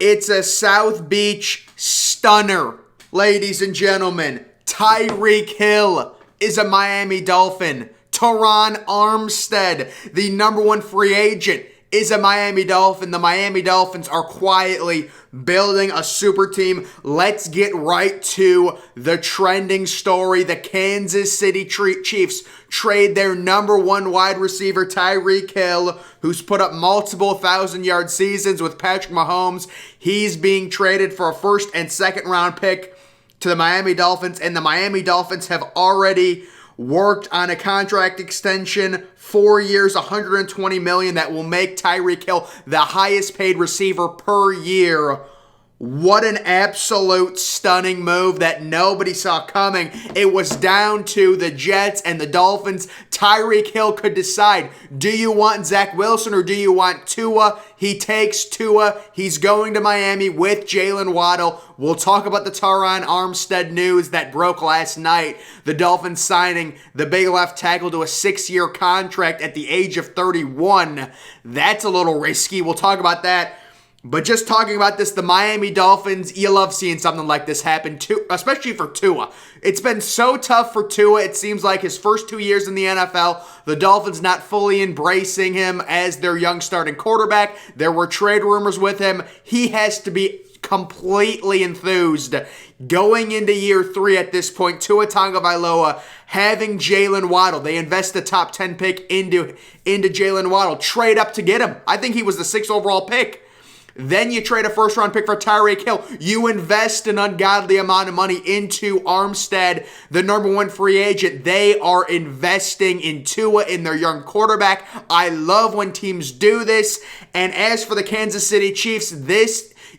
It's a South Beach stunner, ladies and gentlemen. Tyreek Hill is a Miami Dolphin. Teron Armstead, the number one free agent, is a Miami Dolphin. The Miami Dolphins are quietly building a super team. Let's get right to the trending story. The Kansas City Chiefs trade their number one wide receiver, Tyreek Hill, who's put up multiple 1,000-yard seasons with Patrick Mahomes. He's being traded for a first and second round pick to the Miami Dolphins, and the Miami Dolphins have already worked on a contract extension, 4 years, $120 million, that will make Tyreek Hill the highest paid receiver per year. What an absolute stunning move that nobody saw coming. It was down to the Jets and the Dolphins. Tyreek Hill could decide, do you want Zach Wilson or do you want Tua? He takes Tua. He's going to Miami with Jalen Waddle. We'll talk about the Teron Armstead news that broke last night. The Dolphins signing the big left tackle to a 6-year contract at the age of 31. That's a little risky. We'll talk about that. But just talking about this, the Miami Dolphins, you love seeing something like this happen, too, especially for Tua. It's been so tough for Tua. It seems like his first 2 years in the NFL, the Dolphins not fully embracing him as their young starting quarterback. There were trade rumors with him. He has to be completely enthused going into year 3 at this point. Tua Tagovailoa having Jalen Waddle. They invest the top 10 pick into Jalen Waddle. Trade up to get him. I think he was the 6th overall pick. Then you trade a first-round pick for Tyreek Hill. You invest an ungodly amount of money into Armstead, the number one free agent. They are investing in Tua, in their young quarterback. I love when teams do this. And as for the Kansas City Chiefs,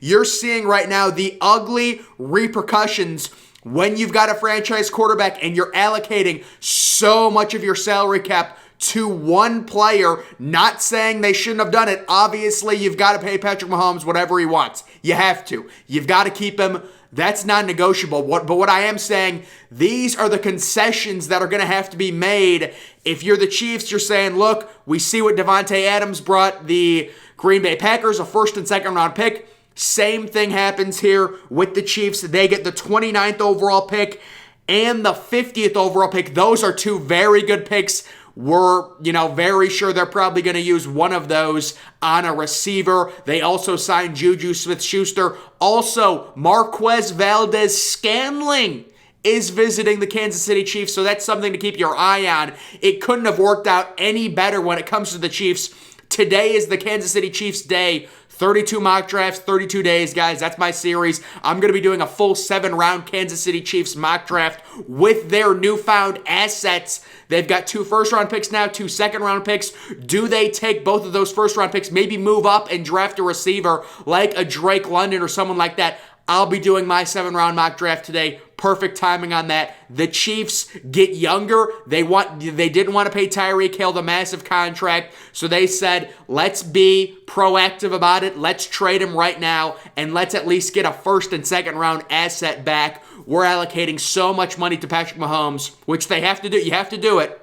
you're seeing right now the ugly repercussions when you've got a franchise quarterback and you're allocating so much of your salary cap to one player. Not saying they shouldn't have done it. Obviously, you've got to pay Patrick Mahomes whatever he wants. You have to. You've got to keep him. That's non-negotiable. But what I am saying, these are the concessions that are going to have to be made. If you're the Chiefs, you're saying, look, we see what Devontae Adams brought the Green Bay Packers, a first and second round pick. Same thing happens here with the Chiefs. They get the 29th overall pick and the 50th overall pick. Those are two very good picks. We're, very sure they're probably going to use one of those on a receiver. They also signed Juju Smith-Schuster. Also, Marquez Valdes-Scantling is visiting the Kansas City Chiefs, so that's something to keep your eye on. It couldn't have worked out any better when it comes to the Chiefs. Today is the Kansas City Chiefs day. 32 mock drafts, 32 days, guys. That's my series. I'm going to be doing a full 7-round Kansas City Chiefs mock draft with their newfound assets. They've got 2 first-round picks now, 2 second-round picks. Do they take both of those first-round picks, maybe move up and draft a receiver like a Drake London or someone like that? I'll be doing my 7-round mock draft today. Perfect timing on that. The Chiefs get younger. They didn't want to pay Tyreek Hill the massive contract, so they said, let's be proactive about it. Let's trade him right now, and let's at least get a first and second round asset back. We're allocating so much money to Patrick Mahomes, which they have to do. You have to do it.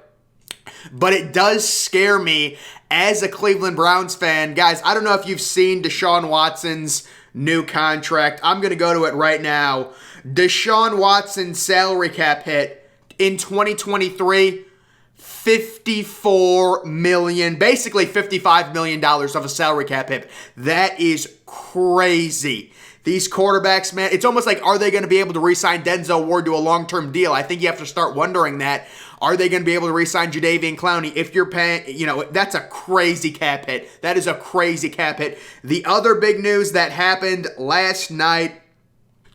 But it does scare me as a Cleveland Browns fan. Guys, I don't know if you've seen Deshaun Watson's new contract. I'm going to go to it right now. Deshaun Watson's salary cap hit in 2023, $54 million, basically $55 million of a salary cap hit. That is crazy. These quarterbacks, man, it's almost like, are they going to be able to re-sign Denzel Ward to a long-term deal? I think you have to start wondering that. Are they going to be able to re-sign Jadeveon Clowney? If you're paying, that's a crazy cap hit. That is a crazy cap hit. The other big news that happened last night,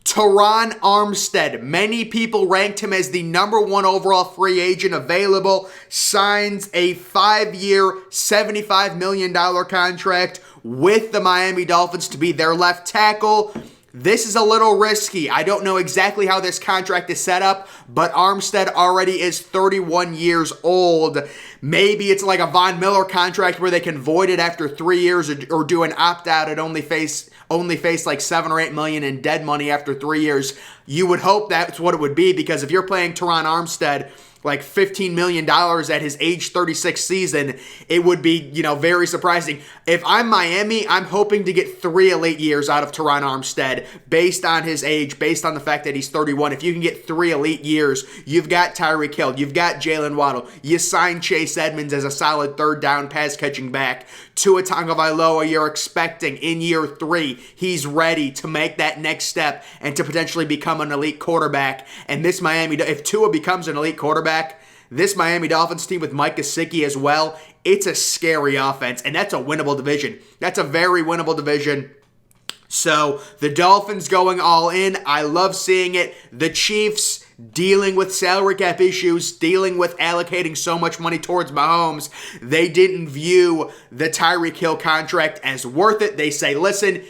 Teron Armstead. Many people ranked him as the number one overall free agent available. Signs a 5-year, $75 million contract with the Miami Dolphins to be their left tackle. This is a little risky. I don't know exactly how this contract is set up, but Armstead already is 31 years old. Maybe it's like a Von Miller contract where they can void it after 3 years or do an opt-out and only face like $7 or $8 million in dead money after 3 years. You would hope that's what it would be, because if you're paying Teron Armstead like $15 million at his age 36 season, it would be, very surprising. If I'm Miami, I'm hoping to get 3 elite years out of Teron Armstead based on his age, based on the fact that he's 31. If you can get 3 elite years, you've got Tyreek Hill, you've got Jalen Waddle, you sign Chase Edmonds as a solid third down pass catching back. Tua Tagovailoa, you're expecting in year 3, he's ready to make that next step and to potentially become an elite quarterback. And this if Tua becomes an elite quarterback, this Miami Dolphins team with Mike Gesicki as well, it's a scary offense, and that's a winnable division. That's a very winnable division. So the Dolphins going all in, I love seeing it. The Chiefs dealing with salary cap issues, dealing with allocating so much money towards Mahomes. They didn't view the Tyreek Hill contract as worth it. They say, listen,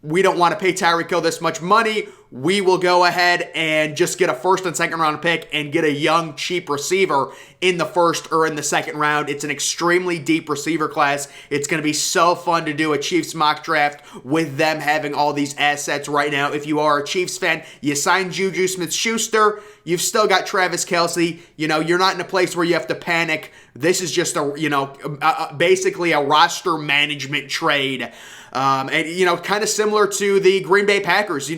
we don't want to pay Tyreek Hill this much money. We will go ahead and just get a first and second round pick and get a young, cheap receiver in the first or in the second round. It's an extremely deep receiver class. It's going to be so fun to do a Chiefs mock draft with them having all these assets right now. If you are a Chiefs fan, you signed Juju Smith-Schuster. You've still got Travis Kelce. You're not in a place where you have to panic. This is just basically a roster management trade. And kind of similar to the Green Bay Packers.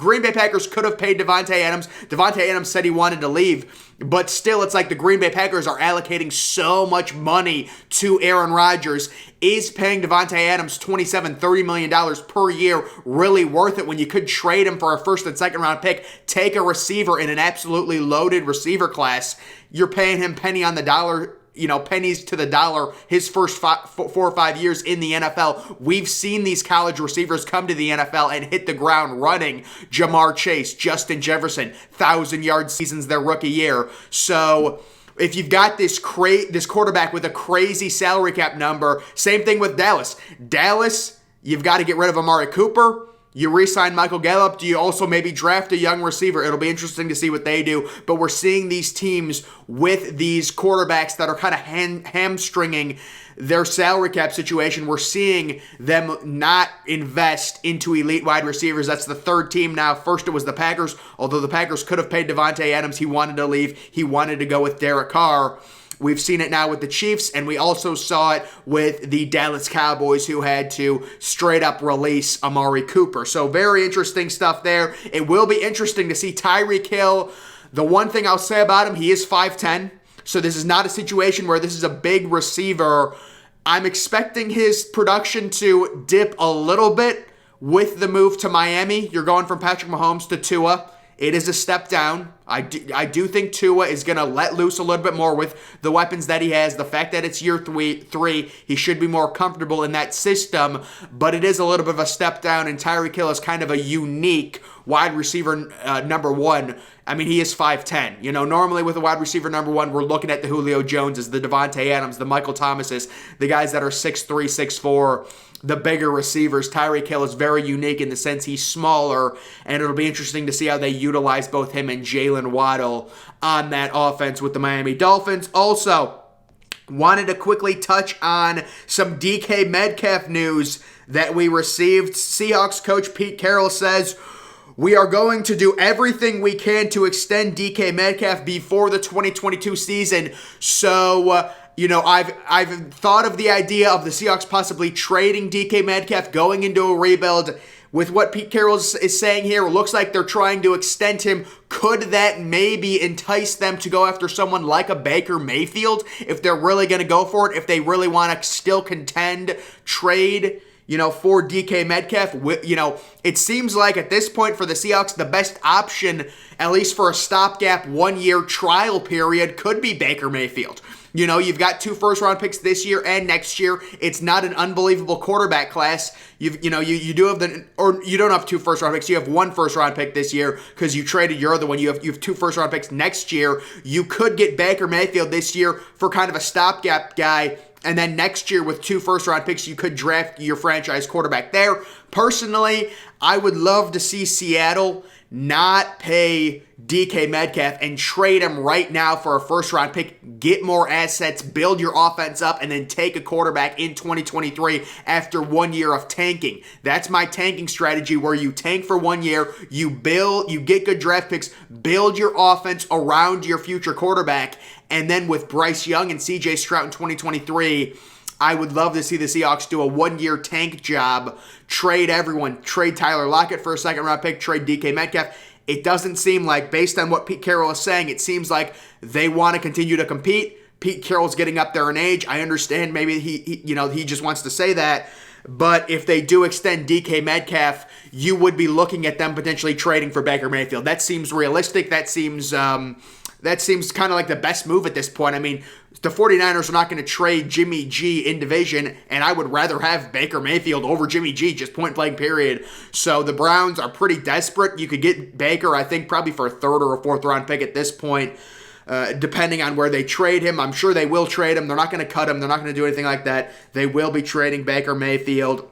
Green Bay Packers could have paid Davante Adams. Davante Adams said he wanted to leave, but still, it's like the Green Bay Packers are allocating so much money to Aaron Rodgers. Is paying Davante Adams $27-30 million per year really worth it when you could trade him for a first and second round pick, take a receiver in an absolutely loaded receiver class? You're paying him penny on the dollar, pennies to the dollar his first 4 or 5 years in the NFL. We've seen these college receivers come to the NFL and hit the ground running. Jamar Chase, Justin Jefferson, 1,000-yard seasons their rookie year. So if you've got this quarterback with a crazy salary cap number, same thing with Dallas. Dallas, you've got to get rid of Amari Cooper. You re-sign Michael Gallup. Do you also maybe draft a young receiver? It'll be interesting to see what they do. But we're seeing these teams with these quarterbacks that are kind of hamstringing their salary cap situation. We're seeing them not invest into elite wide receivers. That's the third team now. First it was the Packers. Although the Packers could have paid Davante Adams, he wanted to leave. He wanted to go with Derek Carr. We've seen it now with the Chiefs, and we also saw it with the Dallas Cowboys, who had to straight up release Amari Cooper. So very interesting stuff there. It will be interesting to see Tyreek Hill. The one thing I'll say about him, he is 5'10", so this is not a situation where this is a big receiver. I'm expecting his production to dip a little bit with the move to Miami. You're going from Patrick Mahomes to Tua. It is a step down. I do think Tua is going to let loose a little bit more with the weapons that he has. The fact that it's year three, he should be more comfortable in that system, but it is a little bit of a step down, and Tyreek Hill is kind of a unique wide receiver number one. I mean, he is 5'10". Normally with a wide receiver number one, we're looking at the Julio Joneses, the Devontae Adams, the Michael Thomases, the guys that are 6'3", 6'4", the bigger receivers. Tyreek Hill is very unique in the sense he's smaller, and it'll be interesting to see how they utilize both him and Jalen Waddle on that offense with the Miami Dolphins. Also, wanted to quickly touch on some DK Metcalf news that we received. Seahawks coach Pete Carroll says, "We are going to do everything we can to extend DK Metcalf before the 2022 season." So, I've thought of the idea of the Seahawks possibly trading DK Metcalf, going into a rebuild. With what Pete Carroll is saying here, it looks like they're trying to extend him. Could that maybe entice them to go after someone like a Baker Mayfield if they're really going to go for it, if they really want to still contend, trade, for DK Metcalf? It seems like at this point for the Seahawks, the best option, at least for a stopgap 1-year trial period, could be Baker Mayfield. You've got 2 first-round picks this year and next year. It's not an unbelievable quarterback class. You do have you don't have 2 first-round picks. You have 1 first-round pick this year because you traded your other one. You have 2 first-round picks next year. You could get Baker Mayfield this year for kind of a stopgap guy. And then next year with 2 first-round picks, you could draft your franchise quarterback there. Personally, I would love to see Seattle not pay DK Metcalf and trade him right now for a first-round pick, get more assets, build your offense up, and then take a quarterback in 2023 after 1 year of tanking. That's my tanking strategy, where you tank for 1 year, you get good draft picks, build your offense around your future quarterback, and then with Bryce Young and CJ Stroud in 2023, I would love to see the Seahawks do a 1 year tank job, trade everyone, trade Tyler Lockett for a second-round pick, trade DK Metcalf. It doesn't seem like, based on what Pete Carroll is saying, it seems like they want to continue to compete. Pete Carroll's getting up there in age. I understand maybe he just wants to say that. But if they do extend DK Metcalf, you would be looking at them potentially trading for Baker Mayfield. That seems realistic. That seems kind of like the best move at this point. I mean, the 49ers are not going to trade Jimmy G in division, and I would rather have Baker Mayfield over Jimmy G, just point-blank period. So the Browns are pretty desperate. You could get Baker, I think, probably for a third or a fourth-round pick at this point, depending on where they trade him. I'm sure they will trade him. They're not going to cut him. They're not going to do anything like that. They will be trading Baker Mayfield.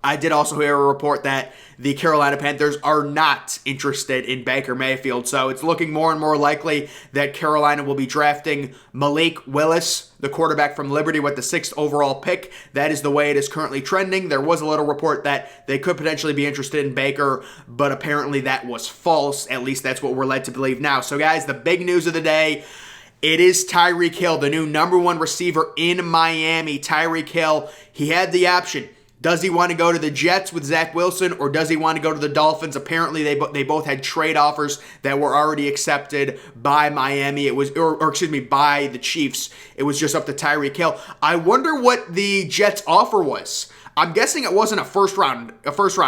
I did also hear a report that the Carolina Panthers are not interested in Baker Mayfield, so it's looking more and more likely that Carolina will be drafting Malik Willis, the quarterback from Liberty, with the 6th overall pick. That is the way it is currently trending. There was a little report that they could potentially be interested in Baker, but apparently that was false. At least that's what we're led to believe now. So guys, the big news of the day, it is Tyreek Hill, the new #1 receiver in Miami. Tyreek Hill, he had the option. Does he want to go to the Jets with Zach Wilson, or does he want to go to the Dolphins? Apparently, they both had trade offers that were already accepted by Miami. It was, by the Chiefs. It was just up to Tyreek Hill. I wonder what the Jets' offer was. I'm guessing it wasn't a first round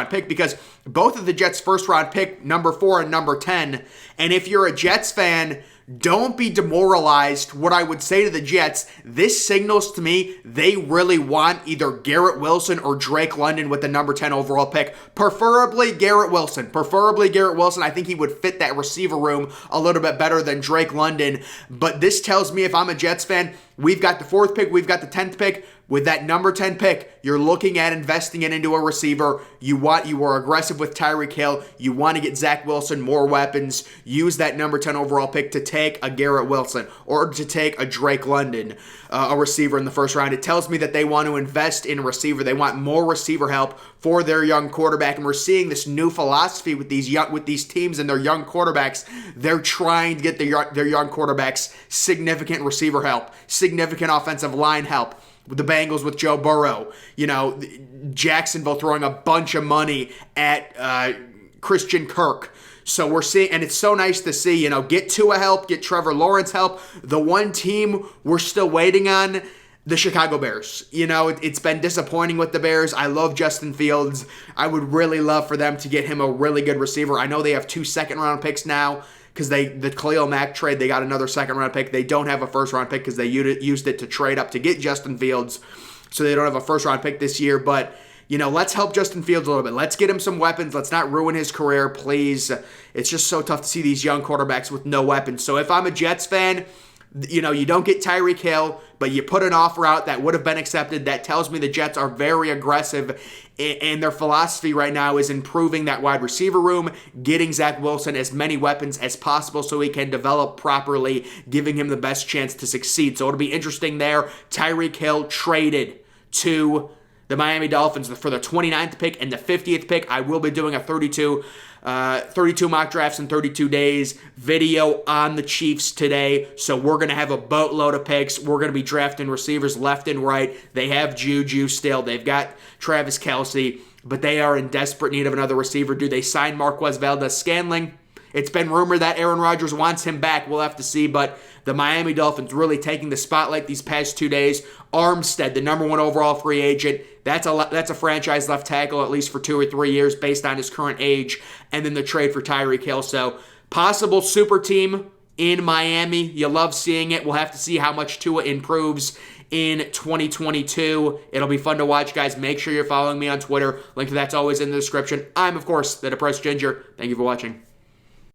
pick, because both of the Jets' first round pick, number 4 and number 10. And if you're a Jets fan, don't be demoralized. What I would say to the Jets, this signals to me they really want either Garrett Wilson or Drake London with the number 10 overall pick. Preferably Garrett Wilson. I think he would fit that receiver room a little bit better than Drake London. But this tells me, if I'm a Jets fan, we've got the 4th pick, we've got the 10th pick. With that number 10 pick, you're looking at investing it into a receiver. You were aggressive with Tyreek Hill. You want to get Zach Wilson more weapons. Use that number 10 overall pick to take a Garrett Wilson or to take a Drake London, a receiver in the first round. It tells me that they want to invest in a receiver. They want more receiver help for their young quarterback. And we're seeing this new philosophy with these teams and their young quarterbacks. They're trying to get their young quarterbacks significant receiver help, significant offensive line help. The Bengals with Joe Burrow, Jacksonville throwing a bunch of money at Christian Kirk. So we're seeing, and it's so nice to see, get Tua help, get Trevor Lawrence help. The one team we're still waiting on, the Chicago Bears. It's been disappointing with the Bears. I love Justin Fields. I would really love for them to get him a really good receiver. I know they have 2 second-round picks now, because the Khalil Mack trade, they got another second-round pick. They don't have a first-round pick because they used it to trade up to get Justin Fields, so they don't have a first-round pick this year. But, let's help Justin Fields a little bit. Let's get him some weapons. Let's not ruin his career, please. It's just so tough to see these young quarterbacks with no weapons. So if I'm a Jets fan, you don't get Tyreek Hill, but you put an offer out that would have been accepted. That tells me the Jets are very aggressive, and their philosophy right now is improving that wide receiver room, getting Zach Wilson as many weapons as possible so he can develop properly, giving him the best chance to succeed. So it'll be interesting there. Tyreek Hill traded to the Miami Dolphins for the 29th pick and the 50th pick. I will be doing a 32 mock drafts in 32 days video on the Chiefs today. So we're going to have a boatload of picks. We're going to be drafting receivers left and right. They have Juju still. They've got Travis Kelce, but they are in desperate need of another receiver. Do they sign Marquez Valdes-Scantling? It's been rumored that Aaron Rodgers wants him back. We'll have to see, but the Miami Dolphins really taking the spotlight these past 2 days. Armstead, the #1 overall free agent, that's a franchise left tackle at least for 2 or 3 years based on his current age, and then the trade for Tyreek Hill. So possible super team in Miami. You love seeing it. We'll have to see how much Tua improves in 2022. It'll be fun to watch, guys. Make sure you're following me on Twitter. Link to that's always in the description. I'm, of course, the Depressed Ginger. Thank you for watching.